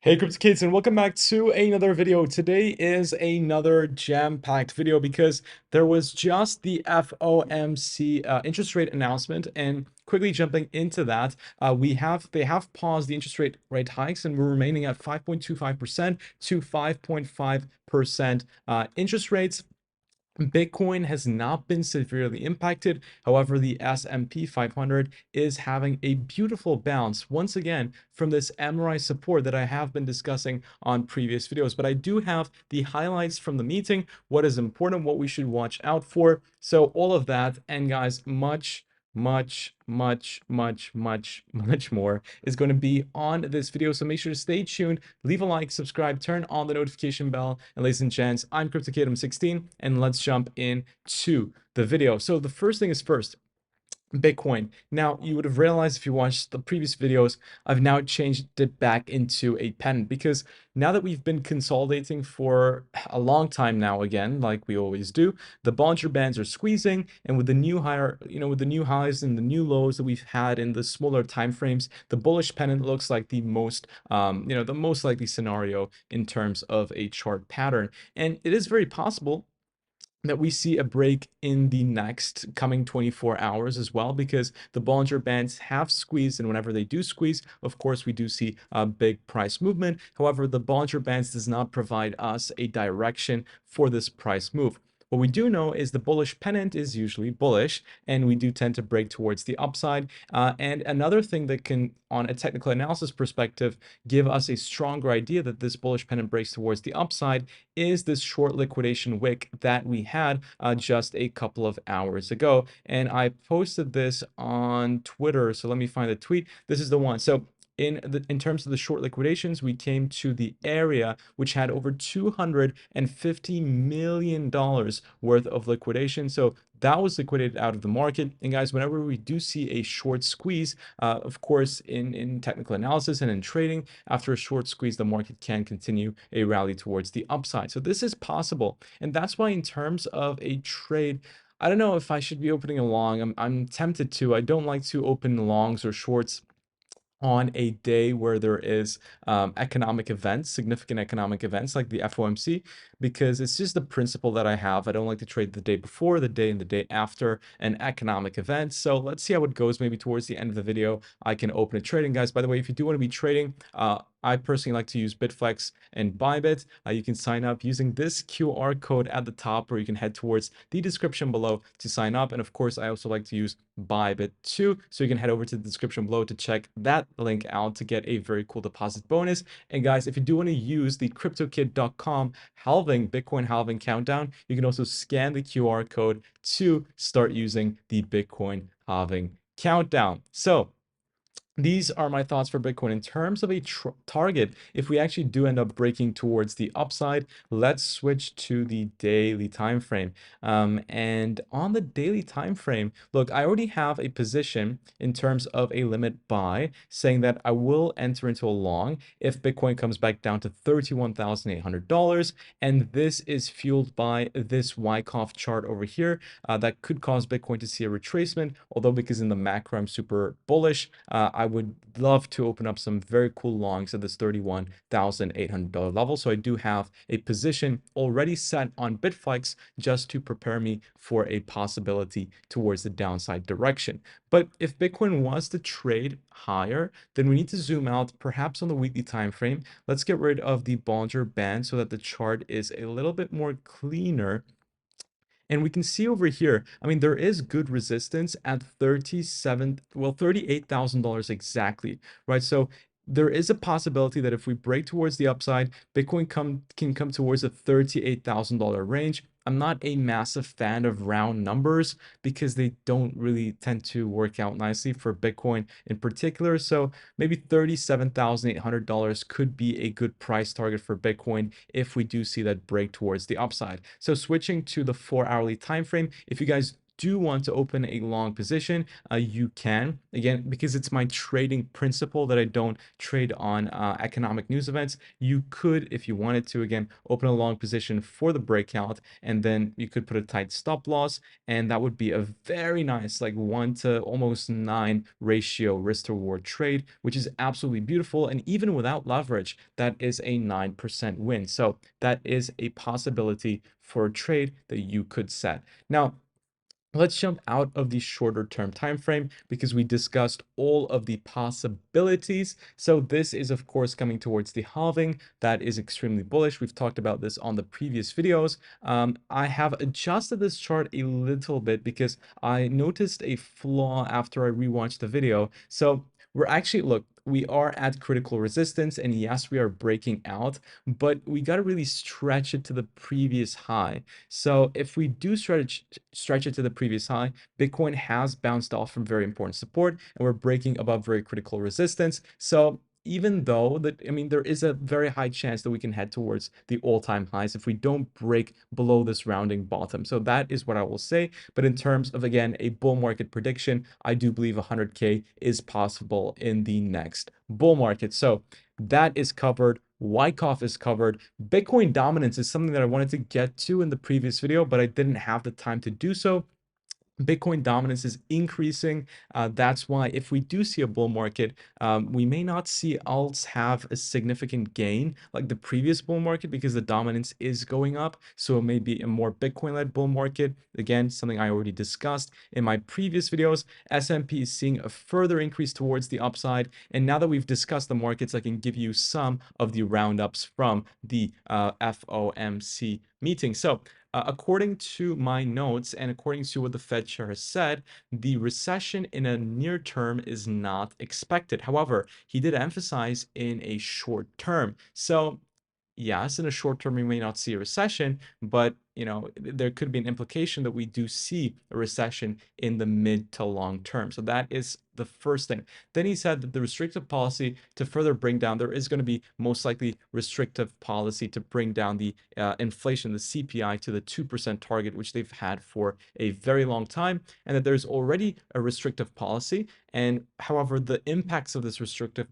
Hey crypto kids, and welcome back to another video. Today is another jam-packed video because there was just the FOMC interest rate announcement, and quickly jumping into that, they have paused the interest rate hikes, and we're remaining at 5.25% to 5.5% interest rates. Bitcoin has not been severely impacted. However, the S&P 500 is having a beautiful bounce once again from this MRI support that I have been discussing on previous videos. But I do have the highlights from the meeting, what is important, what we should watch out for. So all of that, and guys, much more is going to be on this video. So make sure to stay tuned, leave a like, subscribe, turn on the notification bell. And ladies and gents, I'm CryptoKid, I'm 16, and let's jump into the video. So the first thing is first, Bitcoin. Now, you would have realized if you watched the previous videos, I've now changed it back into a pen because now that we've been consolidating for a long time now, again, like we always do, the Bollinger Bands are squeezing, and with the new higher, with the new highs and the new lows that we've had in the smaller time frames, the bullish pennant looks like the most, the most likely scenario in terms of a chart pattern. And it is very possible that we see a break in the next coming 24 hours as well, because the Bollinger Bands have squeezed, and whenever they do squeeze, of course, we do see a big price movement. However, the Bollinger Bands does not provide us a direction for this price move. What we do know is the bullish pennant is usually bullish, and we do tend to break towards the upside. And another thing that can, on a technical analysis perspective, give us a stronger idea that this bullish pennant breaks towards the upside is this short liquidation wick that we had just a couple of hours ago. And I posted this on Twitter. So let me find the tweet. This is the one. So in terms of the short liquidations, we came to the area which had over $250 million worth of liquidation. So that was liquidated out of the market. And guys, whenever we do see a short squeeze, of course, in technical analysis and in trading, after a short squeeze, the market can continue a rally towards the upside. So this is possible. And that's why in terms of a trade, I don't know if I should be opening a long. I'm tempted to. I don't like to open longs or shorts on a day where there is economic events, significant economic events like the FOMC, because it's just the principle that I have. I don't like to trade the day before, the day and the day after an economic event. So let's see how it goes. Maybe towards the end of the video, I can open a trading. Guys, by the way, if you do want to be trading, I personally like to use Bitflex and Bybit. You can sign up using this QR code at the top, or you can head towards the description below to sign up. And of course, I also like to use Bybit too. So you can head over to the description below to check that link out to get a very cool deposit bonus. And guys, if you do want to use the CryptoKid.com Bitcoin halving countdown, you can also scan the QR code to start using the Bitcoin halving countdown. So these are my thoughts for Bitcoin in terms of a target. If we actually do end up breaking towards the upside, let's switch to the daily time frame. And on the daily time frame, look, I already have a position in terms of a limit buy, saying that I will enter into a long if Bitcoin comes back down to $31,800. And this is fueled by this Wyckoff chart over here that could cause Bitcoin to see a retracement. Although because in the macro I'm super bullish, I would love to open up some very cool longs at this $31,800 level. So I do have a position already set on Bitflex just to prepare me for a possibility towards the downside direction. But if Bitcoin was to trade higher, then we need to zoom out perhaps on the weekly time frame. Let's get rid of the Bollinger Band so that the chart is a little bit more cleaner. And we can see over here, I mean, there is good resistance at $38,000 exactly, right? So there is a possibility that if we break towards the upside, Bitcoin can come towards a $38,000 range. I'm not a massive fan of round numbers because they don't really tend to work out nicely for Bitcoin in particular. So maybe $37,800 could be a good price target for Bitcoin if we do see that break towards the upside. So switching to the 4 hourly time frame, if you guys do want to open a long position, you can. Again, because it's my trading principle that I don't trade on economic news events, you could, if you wanted to, again, open a long position for the breakout, and then you could put a tight stop loss, and that would be a very nice, like 1 to almost 9 ratio risk to reward trade, which is absolutely beautiful. And even without leverage, that is a 9% win. So that is a possibility for a trade that you could set. Now, let's jump out of the shorter term time frame because we discussed all of the possibilities. So this is of course coming towards the halving. That is extremely bullish. We've talked about this on the previous videos. I have adjusted this chart a little bit because I noticed a flaw after I rewatched the video. So we're actually, look, we are at critical resistance, and yes, we are breaking out, but we got to really stretch it to the previous high. So if we do stretch it to the previous high, Bitcoin has bounced off from very important support, and we're breaking above very critical resistance. So even though that, I mean, there is a very high chance that we can head towards the all-time highs if we don't break below this rounding bottom. So that is what I will say. But in terms of, again, a bull market prediction, I do believe 100K is possible in the next bull market. So that is covered. Wyckoff is covered. Bitcoin dominance is something that I wanted to get to in the previous video, but I didn't have the time to do so. Bitcoin dominance is increasing. That's why if we do see a bull market, we may not see alts have a significant gain like the previous bull market because the dominance is going up. So it may be a more Bitcoin-led bull market. Again, something I already discussed in my previous videos. S&P is seeing a further increase towards the upside. And now that we've discussed the markets, I can give you some of the roundups from the FOMC meeting. So according to my notes and according to what the Fed chair has said, the recession in a near term is not expected. However, he did emphasize in a short term. So yes, in a short term, we may not see a recession, but there could be an implication that we do see a recession in the mid to long term. So that is the first thing. Then he said that the restrictive policy to further bring down, there is going to be most likely restrictive policy to bring down the inflation, the CPI, to the 2% target, which they've had for a very long time, and that there's already a restrictive policy. And however, the impacts of this restrictive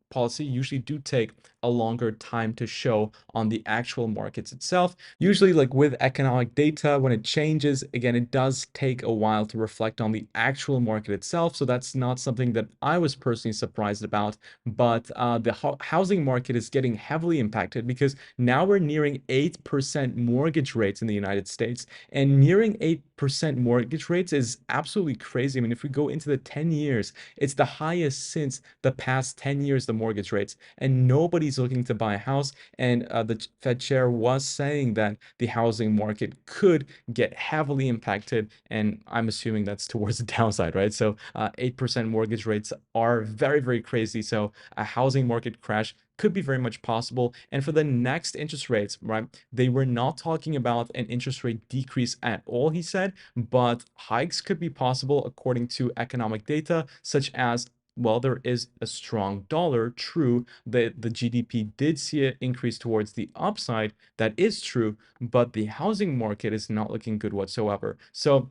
policy usually do take a longer time to show on the actual markets itself. Usually, like with economic data, when it changes, again, it does take a while to reflect on the actual market itself. So that's not something that I was personally surprised about. But the housing market is getting heavily impacted because now we're nearing 8% mortgage rates in the United States. And nearing 8% mortgage rates is absolutely crazy. I mean, if we go into the 10 years, it's the highest since the past 10 years, the mortgage rates, and nobody's looking to buy a house. And the Fed chair was saying that the housing market could get heavily impacted, and I'm assuming that's towards the downside, right? So 8% mortgage rates are very, very crazy. So a housing market crash could be very much possible. And for the next interest rates, right, they were not talking about an interest rate decrease at all, he said, but hikes could be possible according to economic data, such as, well, there is a strong dollar. True, the GDP did see an increase towards the upside. That is true, but the housing market is not looking good whatsoever. So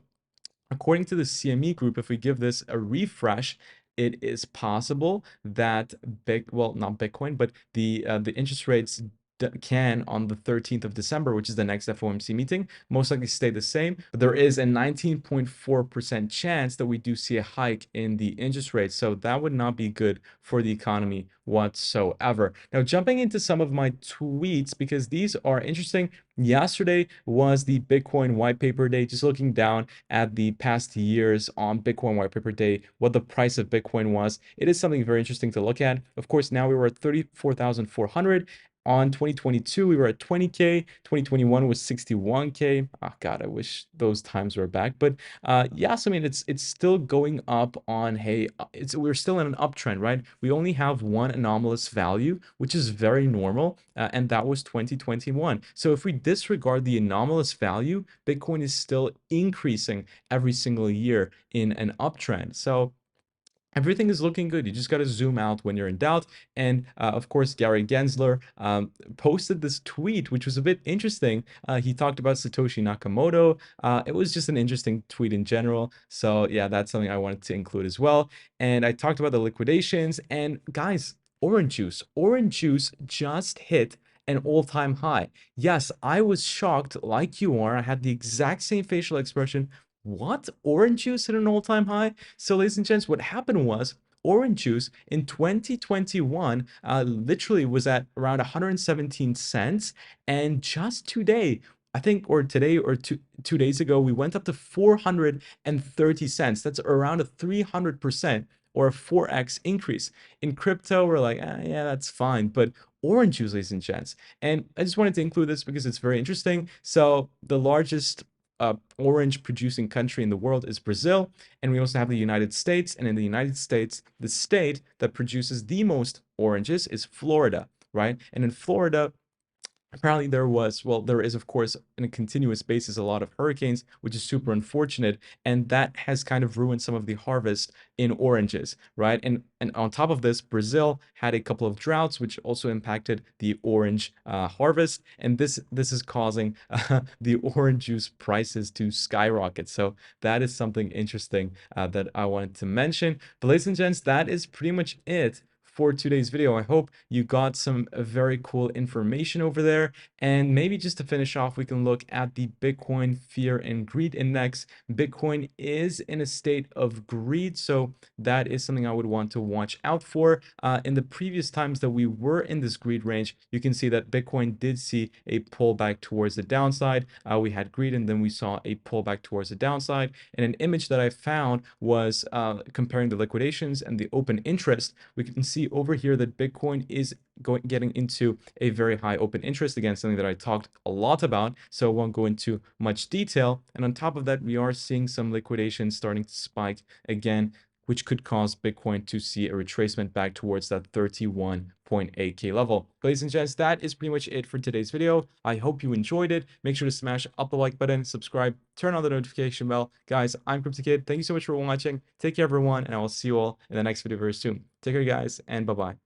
according to the CME group, if we give this a refresh, it is possible that not Bitcoin, but the interest rates can on the 13th of December, which is the next FOMC meeting, most likely stay the same. But there is a 19.4% chance that we do see a hike in the interest rates. So that would not be good for the economy whatsoever. Now, jumping into some of my tweets, because these are interesting. Yesterday was the Bitcoin white paper day. Just looking down at the past years on Bitcoin white paper day, what the price of Bitcoin was. It is something very interesting to look at. Of course, now we were at 34,400. On 2022, we were at 20K. 2021 was 61K. Oh God, I wish those times were back. But yes, I mean, it's still going up on, hey, we're still in an uptrend, right? We only have one anomalous value, which is very normal, and that was 2021. So if we disregard the anomalous value, Bitcoin is still increasing every single year in an uptrend. So everything is looking good. You just got to zoom out when you're in doubt. And of course, Gary Gensler posted this tweet, which was a bit interesting. He talked about Satoshi Nakamoto. It was just an interesting tweet in general. So yeah, that's something I wanted to include as well. And I talked about the liquidations. And guys, orange juice just hit an all-time high. Yes, I was shocked like you are. I had the exact same facial expression. What? Orange juice hit an all-time high? So, ladies and gents, what happened was orange juice in 2021 literally was at around 117 cents. And just today, I think, or today or 2 days ago, we went up to 430 cents. That's around a 300% or a 4x increase. In crypto, we're like, yeah, that's fine. But orange juice, ladies and gents. And I just wanted to include this because it's very interesting. So, the largest orange producing country in the world is Brazil. And we also have the United States. And in the United States, the state that produces the most oranges is Florida, right? And in Florida, apparently there is of course on a continuous basis a lot of hurricanes, which is super unfortunate, and that has kind of ruined some of the harvest in oranges, right? And on top of this, Brazil had a couple of droughts which also impacted the orange harvest, and this is causing the orange juice prices to skyrocket. So that is something interesting that I wanted to mention. But ladies and gents, that is pretty much it for today's video. I hope you got some very cool information over there. And maybe just to finish off, we can look at the Bitcoin Fear and Greed Index. Bitcoin is in a state of greed, so that is something I would want to watch out for. In the previous times that we were in this greed range, you can see that Bitcoin did see a pullback towards the downside. We had greed and then we saw a pullback towards the downside. And an image that I found was comparing the liquidations and the open interest. We can see over here that Bitcoin is getting into a very high open interest. Again, something that I talked a lot about, so I won't go into much detail. And on top of that, we are seeing some liquidation starting to spike again, which could cause Bitcoin to see a retracement back towards that 31.8K level. Ladies and gents, that is pretty much it for today's video. I hope you enjoyed it. Make sure to smash up the like button, subscribe, turn on the notification bell. Guys, I'm CryptoKid. Thank you so much for watching. Take care, everyone, and I will see you all in the next video very soon. Take care, guys, and bye-bye.